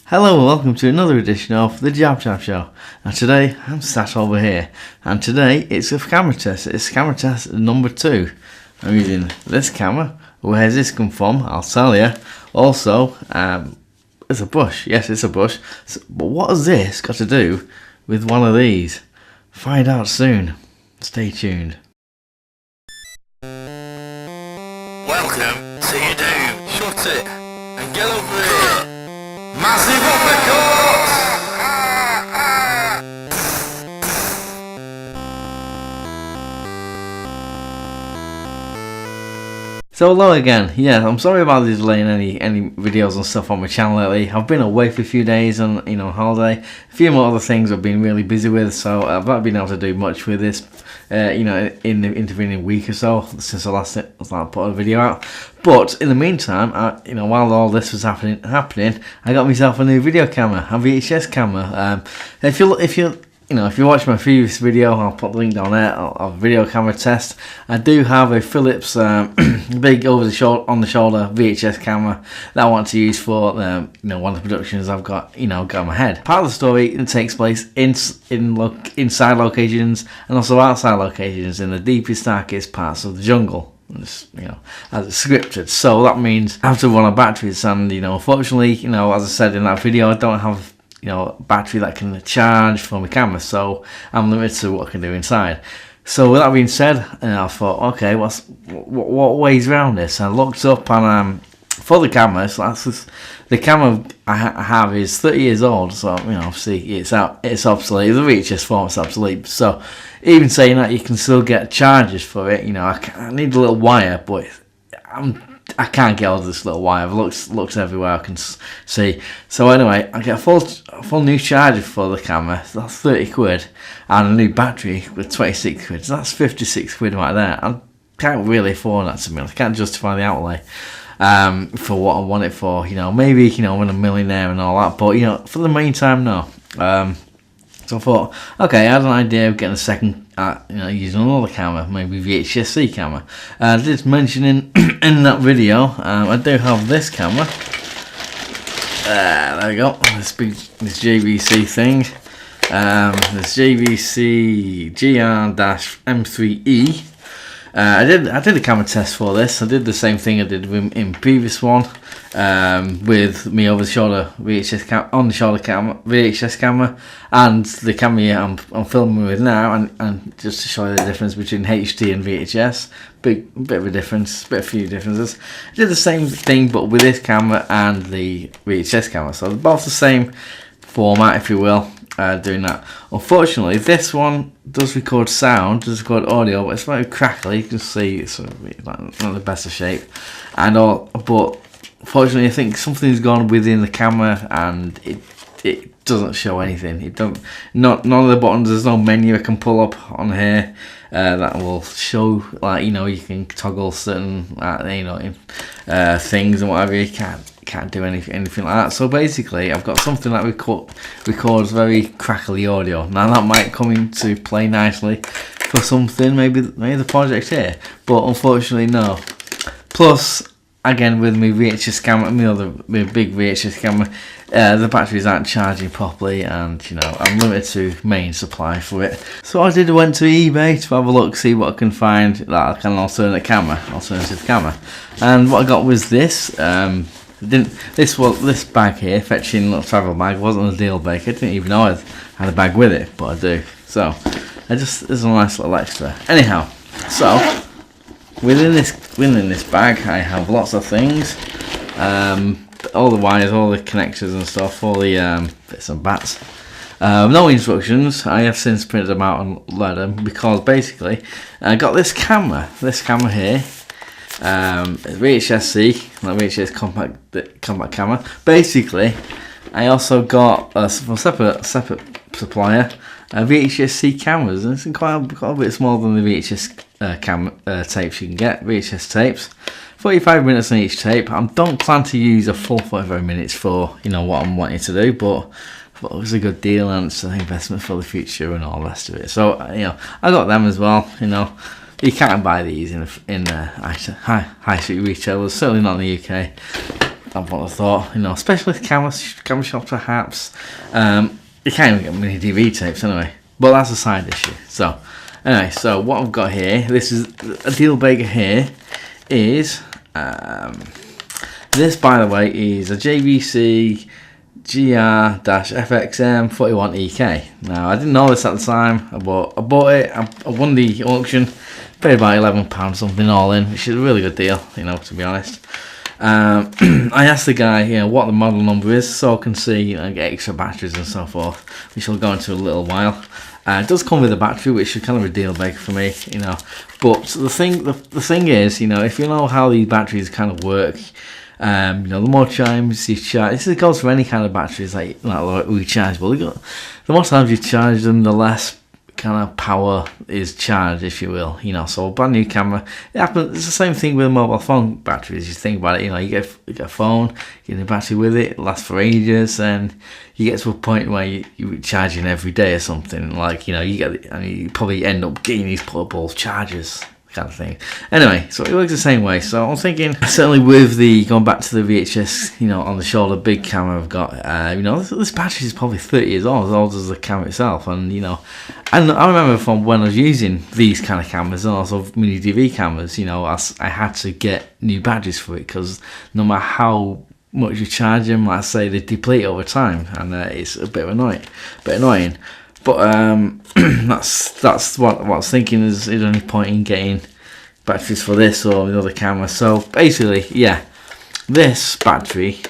Hello and welcome to another edition of the JabJab Show. And today I'm sat over here, and today it's a camera test. It's camera test number 2. I'm using this camera. Where's this come from? I'll tell you. Also, it's a bush. Yes, it's a bush. So, but what has this got to do with one of these? Find out soon. Stay tuned. Welcome to your doom. Shut it and get over here. Massive uppercuts! So hello again. Yeah, I'm sorry about the delay in any videos and stuff on my channel lately. I've been away for a few days on holiday. A few more other things I've been really busy with, so I've not been able to do much with this. In the intervening week or so since I last put a video out. But in the meantime, while all this was happening, I got myself a new video camera, a VHS camera. If you watch my previous video, I'll put the link down there. I'll video camera test. I do have a Philips big on the shoulder VHS camera that I want to use for one of the productions I've got in my head. Part of the story takes place inside locations and also outside locations in the deepest, darkest parts of the jungle. As it's scripted, so that means I have to run on batteries, and unfortunately, as I said in that video, I don't have battery that can charge for my camera, so I'm limited to what I can do inside. So with that being said, I thought, okay, what ways around this? I looked up and for the camera, so the camera I have is 30 years old, so obviously it's obsolete. The VHS format's obsolete. So even saying that, you can still get charges for it. I need a little wire, but I can't get hold of this little wire. I've looked everywhere I can see. So anyway, I get a full new charger for the camera. So that's 30 quid, and a new battery with 26 quid. So that's 56 quid right there. I can't really afford that, to me. I can't justify the outlay for what I want it for. Maybe when I'm a millionaire and all that, but for the meantime, no. So I thought, okay, I had an idea of getting a second, using another camera, maybe VHS-C camera. I did mention in that video, I do have this camera. There we go. This JVC thing. This JVC GR-M3E. I did a camera test for this. I did the same thing I did in previous one, with me over the shoulder VHS camera, and the camera I'm filming with now, and just to show you the difference between HD and VHS, bit of a few differences. I did the same thing but with this camera and the VHS camera, so they're both the same format, if you will. Doing that. Unfortunately, this one does record sound, does record audio, but it's very crackly. You can see it's not the best of shape, but fortunately, I think something's gone within the camera, and it doesn't show anything. None of the buttons. There's no menu I can pull up on here that will show, you can toggle certain things and whatever. You can't do anything like that. So basically, I've got something that records very crackly audio. Now that might come into play nicely for something, maybe the project here, but unfortunately no. Plus, again, with my VHS camera, my big VHS camera, the batteries aren't charging properly, and I'm limited to main supply for it. So I went to eBay to have a look, see what I can find like an alternative camera, and what I got was this. This bag here, fetching little travel bag, wasn't a deal breaker. I didn't even know I had a bag with it, but I do. So there's a nice little extra. Anyhow, so within this bag, I have lots of things. All the wires, all the connectors and stuff, all the bits and bats. No instructions. I have since printed them out and read them, because basically I got this camera here. VHS-C, like VHS compact camera. Basically, I also got from a separate supplier VHS-C cameras, and it's quite a bit smaller than the VHS tapes you can get. VHS tapes, 45 minutes on each tape. I don't plan to use a full 45 minutes for what I'm wanting to do, but it was a good deal, and it's an investment for the future and all the rest of it. So I got them as well. You can't buy these in high street retailers, certainly not in the UK. have thought, you know, specialist camera shops perhaps. You can't even get mini DV tapes anyway, but that's a side issue. So anyway, so what I've got here, this is a deal breaker here, is this, by the way, is a JVC GR-FXM 41EK. Now, I didn't know this at the time. I bought it. I won the auction. Paid about £11 something all in, which is a really good deal, you know, to be honest. I asked the guy, you know, what the model number is, so I can see, you know, get extra batteries and so forth, which I'll go into in a little while. It does come with a battery, which is kind of a deal breaker for me, you know. But the thing is, you know, if you know how these batteries kind of work, you know, the more times you charge, this goes for any kind of batteries like rechargeable. The more times you charge them, the less kind of power is charged, if you will, you know. So a brand new camera, it happens. It's the same thing with mobile phone batteries. You think about it, you know, you get a phone, you get a battery with it lasts for ages, and you get to a point where you're charging every day or something. Like, you know, you probably end up getting these portable chargers, kind of thing. Anyway, so it works the same way. So I'm thinking, certainly with going back to the VHS, you know, on the shoulder big camera I've got, you know, this battery is probably 30 years old, as old as the camera itself. And, you know, and I remember from when I was using these kind of cameras and also mini DV cameras, you know, I had to get new batteries for it, because no matter how much you charge them, like I say, they deplete over time, and it's a bit annoying. But that's what I was thinking, is there any point in getting batteries for this or the other camera? So basically, yeah, this battery,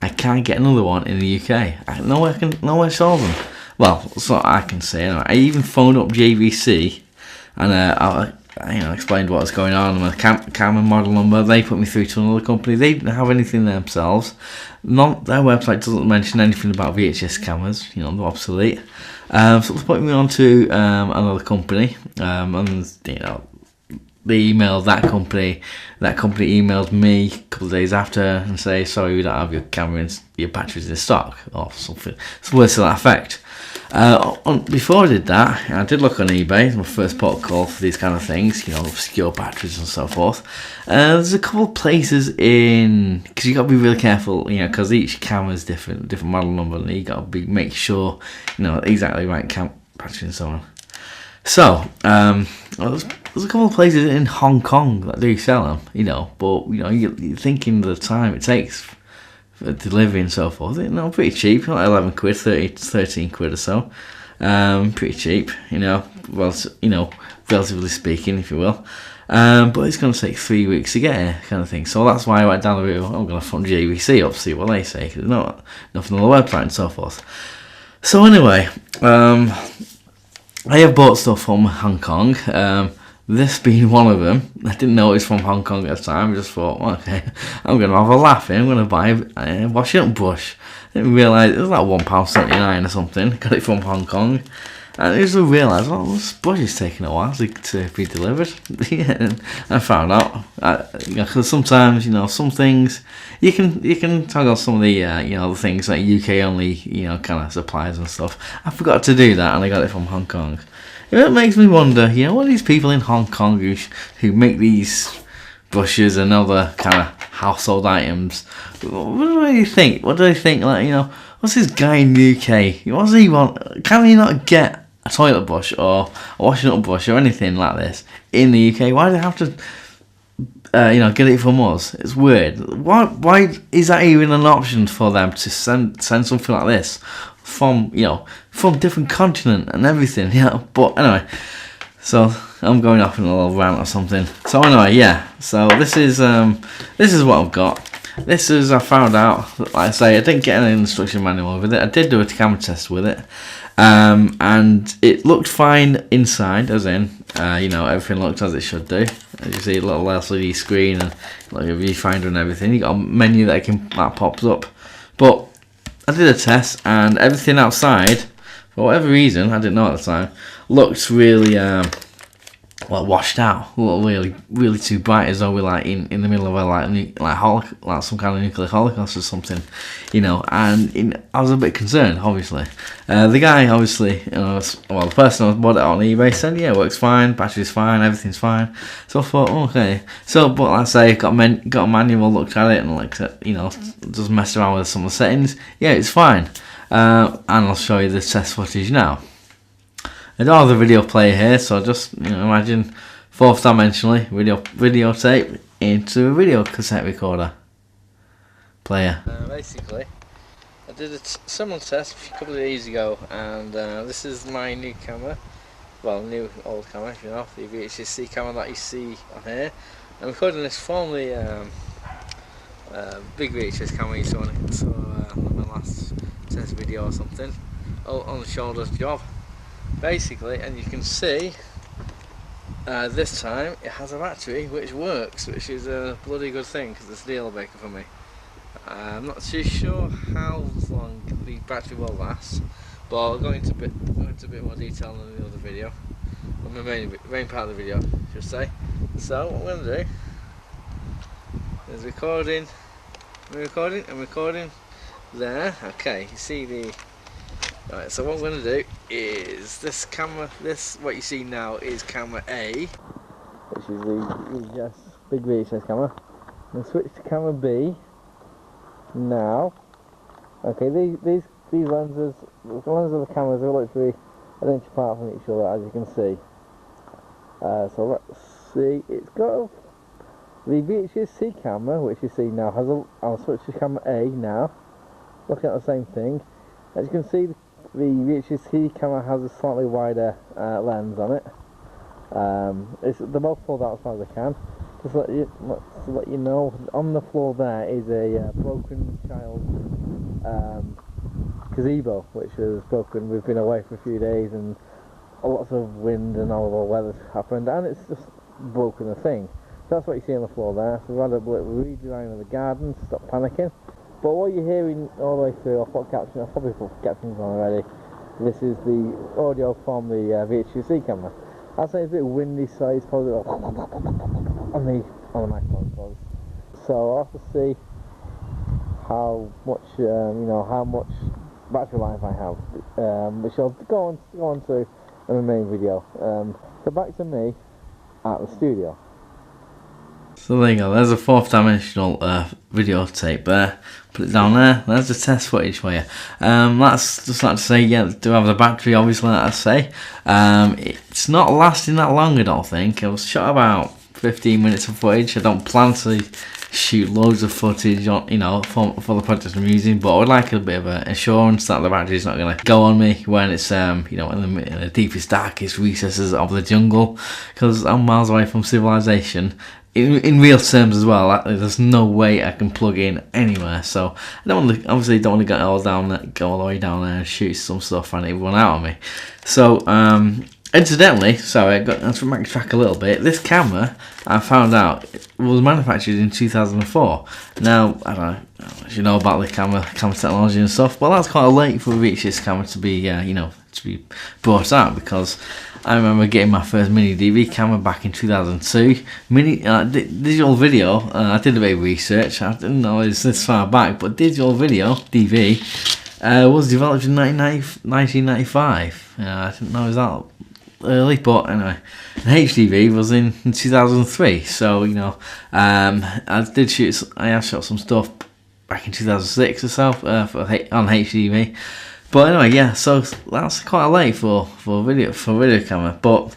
I can't get another one in the UK. Nowhere sells them. Well, so I can say anyway. I even phoned up JVC, and I explained what was going on and my camera model number. They put me through to another company. They didn't have anything themselves. Their website doesn't mention anything about VHS cameras. You know, they're obsolete. So they put me on to another company, and you know, they emailed that company. That company emailed me a couple of days after and say, sorry, we don't have your batteries in stock, or something. It's words to that effect. Before I did that, I did look on eBay. My first port of call for these kind of things, you know, obscure batteries and so forth. There's a couple of places because you got to be really careful, you know, because each camera is different model number, and you got to make sure, you know, exactly right battery and so on. So there's a couple of places in Hong Kong that do sell them, you know, but you know, you're thinking the time it takes for delivery and so forth, you know, pretty cheap, like 11 quid, 13 quid or so, pretty cheap, you know, well, you know, relatively speaking, if you will, but it's going to take 3 weeks to get here, kind of thing. So that's why I went down the route, I'm going to phone JVC up, see what they say, because there's nothing on the website and so forth. So anyway, I have bought stuff from Hong Kong, this being one of them. I didn't know it was from Hong Kong at the time. I just thought, well, okay, I'm going to have a laugh here. I'm going to buy a washing up brush. I didn't realise it was like £1.79 or something. Got it from Hong Kong. And I just realised, well, this brush is taking a while to be delivered. Yeah, and I found out, because sometimes, you know, some things, you can toggle some of the, you know, the things like UK only, you know, kind of suppliers and stuff. I forgot to do that, and I got it from Hong Kong. It makes me wonder, you know, what are these people in Hong Kong who make these brushes and other kind of household items, what do they think? What do they think, like, you know, what's this guy in the UK? What does he want? Can he not get a toilet brush or a washing up brush or anything like this in the UK? Why do they have to, you know, get it from us? It's weird. Why is that even an option for them to send something like this from, you know, from different continent and everything, you know? But anyway, so I'm going off in a little rant or something. So anyway, yeah. So this is what I've got. This is, I found out, like I say, I didn't get an instruction manual with it. I did do a camera test with it, and it looked fine inside, as in, you know, everything looked as it should do. As you see, a little LCD screen and like a viewfinder and everything. You got a menu that pops up. But I did a test, and everything outside, for whatever reason, I didn't know at the time, looked really well, washed out, really too bright, as though we're like in the middle of a like some kind of nuclear holocaust or something, you know. And I was a bit concerned, obviously. The guy, obviously, the person who bought it on eBay said, yeah, it works fine, battery's fine, everything's fine. So I thought, okay. So, but let's say got a manual, looked at it, and just messed around with some of the settings. Yeah, it's fine. And I'll show you the test footage now. I don't have the video player here, so just imagine fourth dimensionally videotape into a video cassette recorder player. Basically, I did a similar test a couple of days ago, and this is my new camera. Well, new old camera, the VHS-C camera that you see on here. I'm recording this formerly big VHS camera you saw on my last test video or something. On the shoulders job. Basically, and you can see this time it has a battery which works, which is a bloody good thing, because it's a deal breaker for me. I'm not too sure how long the battery will last, but I'll go into a bit more detail in the other video, on the main part of the video, I should say. So what I'm going to do is I'm recording there. Okay, you see the. Right, so what I'm going to do is this camera, what you see now is camera A, which is the big VHS camera. I'm going to switch to camera B now. Okay, these lenses, the lenses of the cameras are literally an inch apart from each other, as you can see. So let's see, it's got the VHS-C camera, which you see now has I'll switch to camera A now. Looking at the same thing, as you can see. The VHS-C camera has a slightly wider lens on it. They're both pulled out as far as I can. Just to let you know, on the floor there is a broken child gazebo, which was broken. We've been away for a few days, and lots of wind and all the weather's happened, and it's just broken a thing. So that's what you see on the floor there. So we've had a redesign of the garden. Stop panicking. But what you're hearing all the way through, I've probably put captions on already. This is the audio from the VHS-C camera. I'd say it's a bit windy, so it's probably on the microphone. So I'll have to see how much how much battery life I have, which I'll go on to in the main video. So back to me at the studio. So there you go, there's a fourth dimensional videotape there. Put it down there, there's the test footage for you. That's just like to say, yeah, do have the battery, obviously, like I say. It's not lasting that long, I don't think. I was shot about 15 minutes of footage. I don't plan to shoot loads of footage on, for the project I'm using, but I would like a bit of assurance that the battery's not going to go on me when it's, in the deepest, darkest recesses of the jungle, because I'm miles away from civilization. In real terms as well, there's no way I can plug in anywhere, so I obviously don't want to go all the way down there and shoot some stuff and it run out on me. So incidentally, sorry, let's backtrack a little bit. This camera, I found out, was manufactured in 2004. Now, I don't know if you know about the camera technology and stuff, but that's quite late for a VHS camera to be, to be brought out, because I remember getting my first mini DV camera back in 2002. Digital video, I did a bit of research. I didn't know it was this far back, but digital video, DV, was developed in 1995. I didn't know it was that early, but anyway. And HDV was in 2003. So, I have shot some stuff back in 2006 or so on HDV. But anyway, yeah, so that's quite late for video camera, but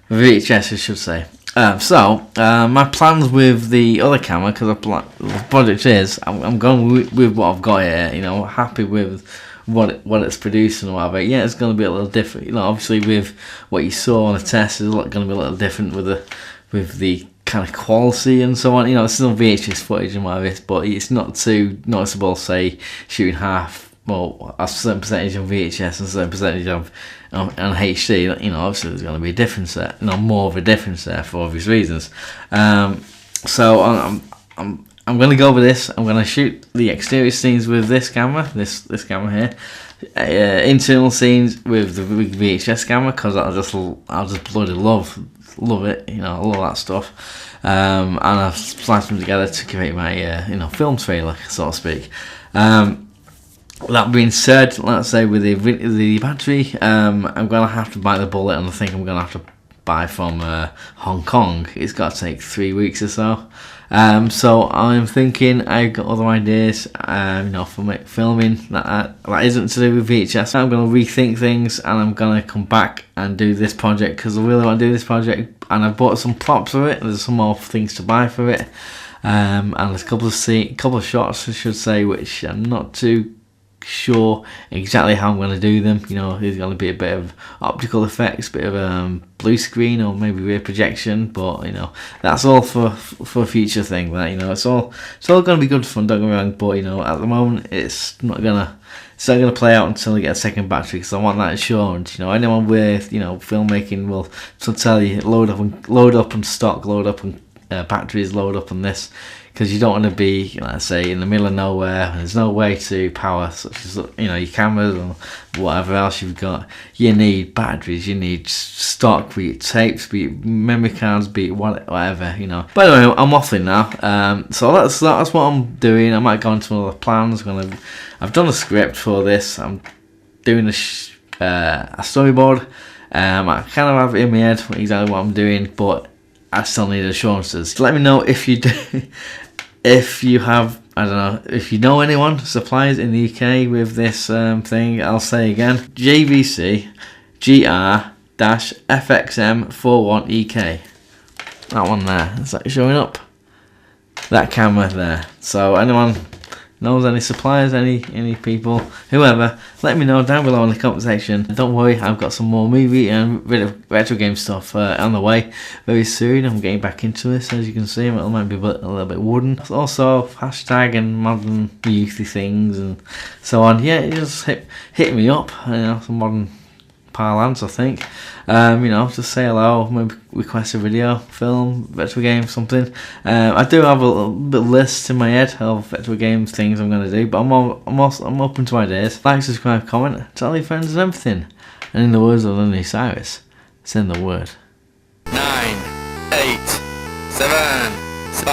VHS I should say. My plans with the other camera, because the project is, I'm going with what I've got here. Happy with what it's producing or whatever. Yeah, it's going to be a little different. Obviously with what you saw on the test, it's going to be a little different with the kind of quality and so on. It's still VHS footage and whatever, but it's not too noticeable. Say shooting a certain percentage on VHS and a certain percentage on HD, obviously there's going to be a difference there, more of a difference there for obvious reasons. So I'm going to go with this. I'm going to shoot the exterior scenes with this camera, this camera here, internal scenes with the VHS camera, because I'll just bloody love love it. You know, I love that stuff. And I've spliced them together to create my film trailer, so to speak. That being said, let's say with the battery, I'm gonna have to bite the bullet, and I think I'm gonna have to buy from Hong Kong. It's got to take 3 weeks or so. So I'm thinking I've got other ideas, for filming that isn't to do with VHS. I'm going to rethink things, and I'm going to come back and do this project because I really want to do this project, and I bought some props for it. There's some more things to buy for it, and there's a couple of shots, I should say, which I'm not too sure exactly how I'm going to do them. You know, there's going to be a bit of optical effects, bit of blue screen, or maybe rear projection, but you know, that's all for a future thing. That, you know, it's all going to be good fun, don't get me wrong, but you know, at the moment it's not gonna play out until I get a second battery, because I want that assurance. You know, anyone with filmmaking will tell you load up and stock, load up and batteries, load up on this, because you don't want to be, let's say, in the middle of nowhere and there's no way to power, such as your cameras or whatever else you've got. You need batteries, you need stock, be it tapes, be it memory cards, be it whatever. By the way, I'm waffling now. So that's what I'm doing. I might go into other plans. I've done a script for this. I'm doing a storyboard. I kind of have it in my head exactly what I'm doing, but I still need assurances. Let me know if you do, if you have, I don't know, if you know anyone, suppliers in the UK with this thing. I'll say again, JVC GR-FXM41EK. That one there, is that showing up? That camera there. So anyone knows any suppliers, any people, whoever, let me know down below in the comment section. Don't worry, I've got some more movie and retro game stuff on the way very soon. I'm getting back into this, as you can see. It might be a little bit wooden. Also, hashtag and modern youthy things and so on. Yeah, just hit me up. Some modern parlance, I think. Just say hello, maybe request a video, film, retro game, something. I do have a little bit list in my head of retro games, things I'm going to do, but I'm open to ideas. Like, subscribe, comment, tell your friends and everything. And in the words of Lindy Cyrus, send the word. 9, 8, 7, 6,